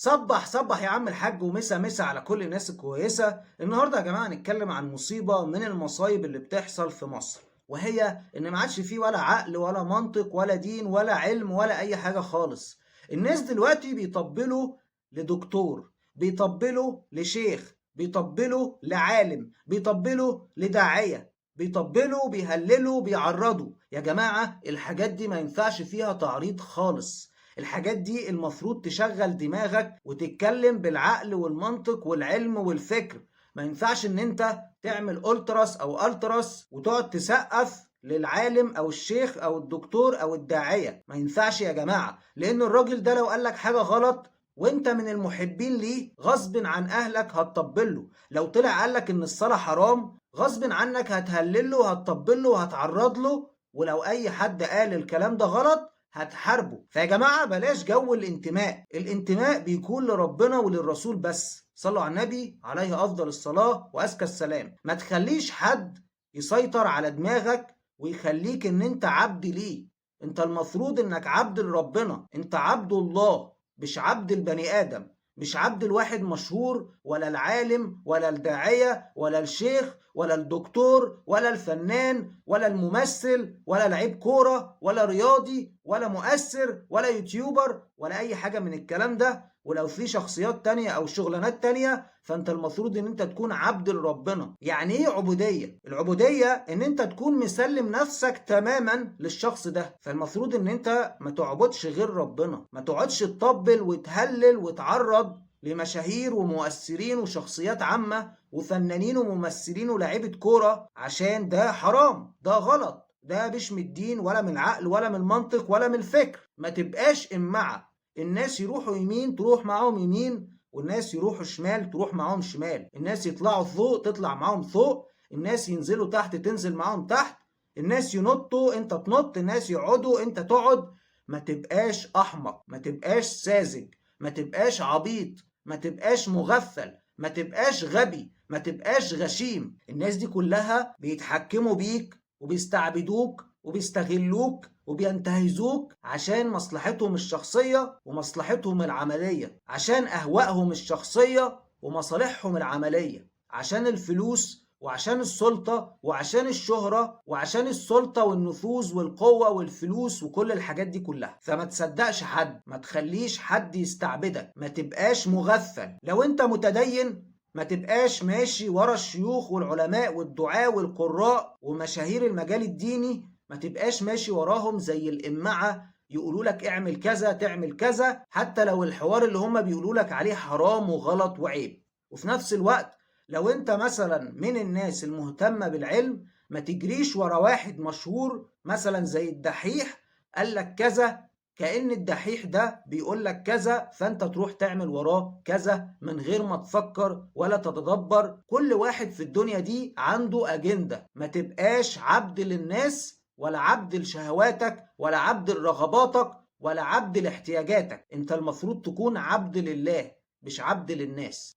صبح صبح يا عم الحاج، ومسا مسا على كل الناس الكويسة. النهاردة يا جماعة هنتكلم عن مصيبة من المصايب اللي بتحصل في مصر، وهي إن ما عادش فيه ولا عقل ولا منطق ولا دين ولا علم ولا أي حاجة خالص. الناس دلوقتي بيطبلوا لدكتور، بيطبلوا لشيخ، بيطبلوا لعالم، بيطبلوا لداعية، بيطبلوا بيهللوا بيعرضوا. يا جماعة الحاجات دي ما ينفعش فيها تعريض خالص. الحاجات دي المفروض تشغل دماغك وتتكلم بالعقل والمنطق والعلم والفكر. ما ينفعش ان انت تعمل التراس او التراس وتقعد تسقف للعالم او الشيخ او الدكتور او الداعية. ما ينفعش يا جماعة، لان الراجل ده لو قالك حاجة غلط وانت من المحبين ليه، غصب عن اهلك هتطبله. لو طلع قالك ان الصلاة حرام، غصب عنك هتهلله وهتطبله وهتعرض له. ولو اي حد قال الكلام ده غلط هتحاربه. فيا جماعة بلاش جو الانتماء. الانتماء بيكون لربنا وللرسول بس. صلوا على النبي عليه أفضل الصلاة وأزكى السلام. ما تخليش حد يسيطر على دماغك ويخليك ان انت عبد ليه. انت المفروض انك عبد لربنا، انت عبد الله مش عبد البني آدم، مش عبد الواحد مشهور ولا العالم ولا الداعية ولا الشيخ ولا الدكتور ولا الفنان ولا الممثل ولا لعيب كورة ولا رياضي ولا مؤثر ولا يوتيوبر ولا أي حاجة من الكلام ده. ولو في شخصيات تانية أو شغلانات تانية، فأنت المفروض إن أنت تكون عبد لربنا. يعني إيه عبودية؟ العبودية إن أنت تكون مسلم نفسك تماما للشخص ده. فالمفروض إن أنت ما تعبدش غير ربنا، ما تقعدش تطبل وتهلل وتعرض لمشاهير ومؤثرين وشخصيات عامة وفنانين وممثلين ولاعيبة كورة، عشان ده حرام، ده غلط، ده مش من الدين ولا من العقل ولا من المنطق ولا من الفكر. ما تبقاش إمعة. الناس يروحوا يمين تروح معاهم يمين، والناس يروحوا شمال تروح معاهم شمال، الناس يطلعوا فوق تطلع معاهم فوق، الناس ينزلوا تحت تنزل معاهم تحت، الناس ينطوا انت تنط، الناس يقعدوا انت تقعد. ما تبقاش أحمق، ما تبقاش ساذج، ما تبقاش عبيط، ما تبقاش مغفل، ما تبقاش غبي، ما تبقاش غشيم. الناس دي كلها بيتحكموا بيك وبيستعبدوك وبيستغلوك وبينتهزوك عشان مصلحتهم الشخصية ومصلحتهم العملية، عشان أهوائهم الشخصية ومصالحهم العملية، عشان الفلوس وعشان السلطة وعشان الشهرة وعشان السلطة والنفوذ والقوة والفلوس وكل الحاجات دي كلها. فما تصدقش حد، ما تخليش حد يستعبدك، ما تبقاش مغفل. لو انت متدين ما تبقاش ماشي ورا الشيوخ والعلماء والدعاة والقراء ومشاهير المجال الديني، ما تبقاش ماشي وراهم زي الإمعة يقولوا لك اعمل كذا تعمل كذا، حتى لو الحوار اللي هم بيقولوا لك عليه حرام وغلط وعيب. وفي نفس الوقت لو انت مثلا من الناس المهتمة بالعلم، ما تجريش ورا واحد مشهور مثلا زي الدحيح قال لك كذا، كأن الدحيح ده بيقول لك كذا فانت تروح تعمل وراه كذا من غير ما تفكر ولا تتدبر. كل واحد في الدنيا دي عنده أجندة. ما تبقاش عبد للناس ولا عبد لشهواتك ولا عبد لرغباتك ولا عبد لاحتياجاتك. انت المفروض تكون عبد لله مش عبد للناس.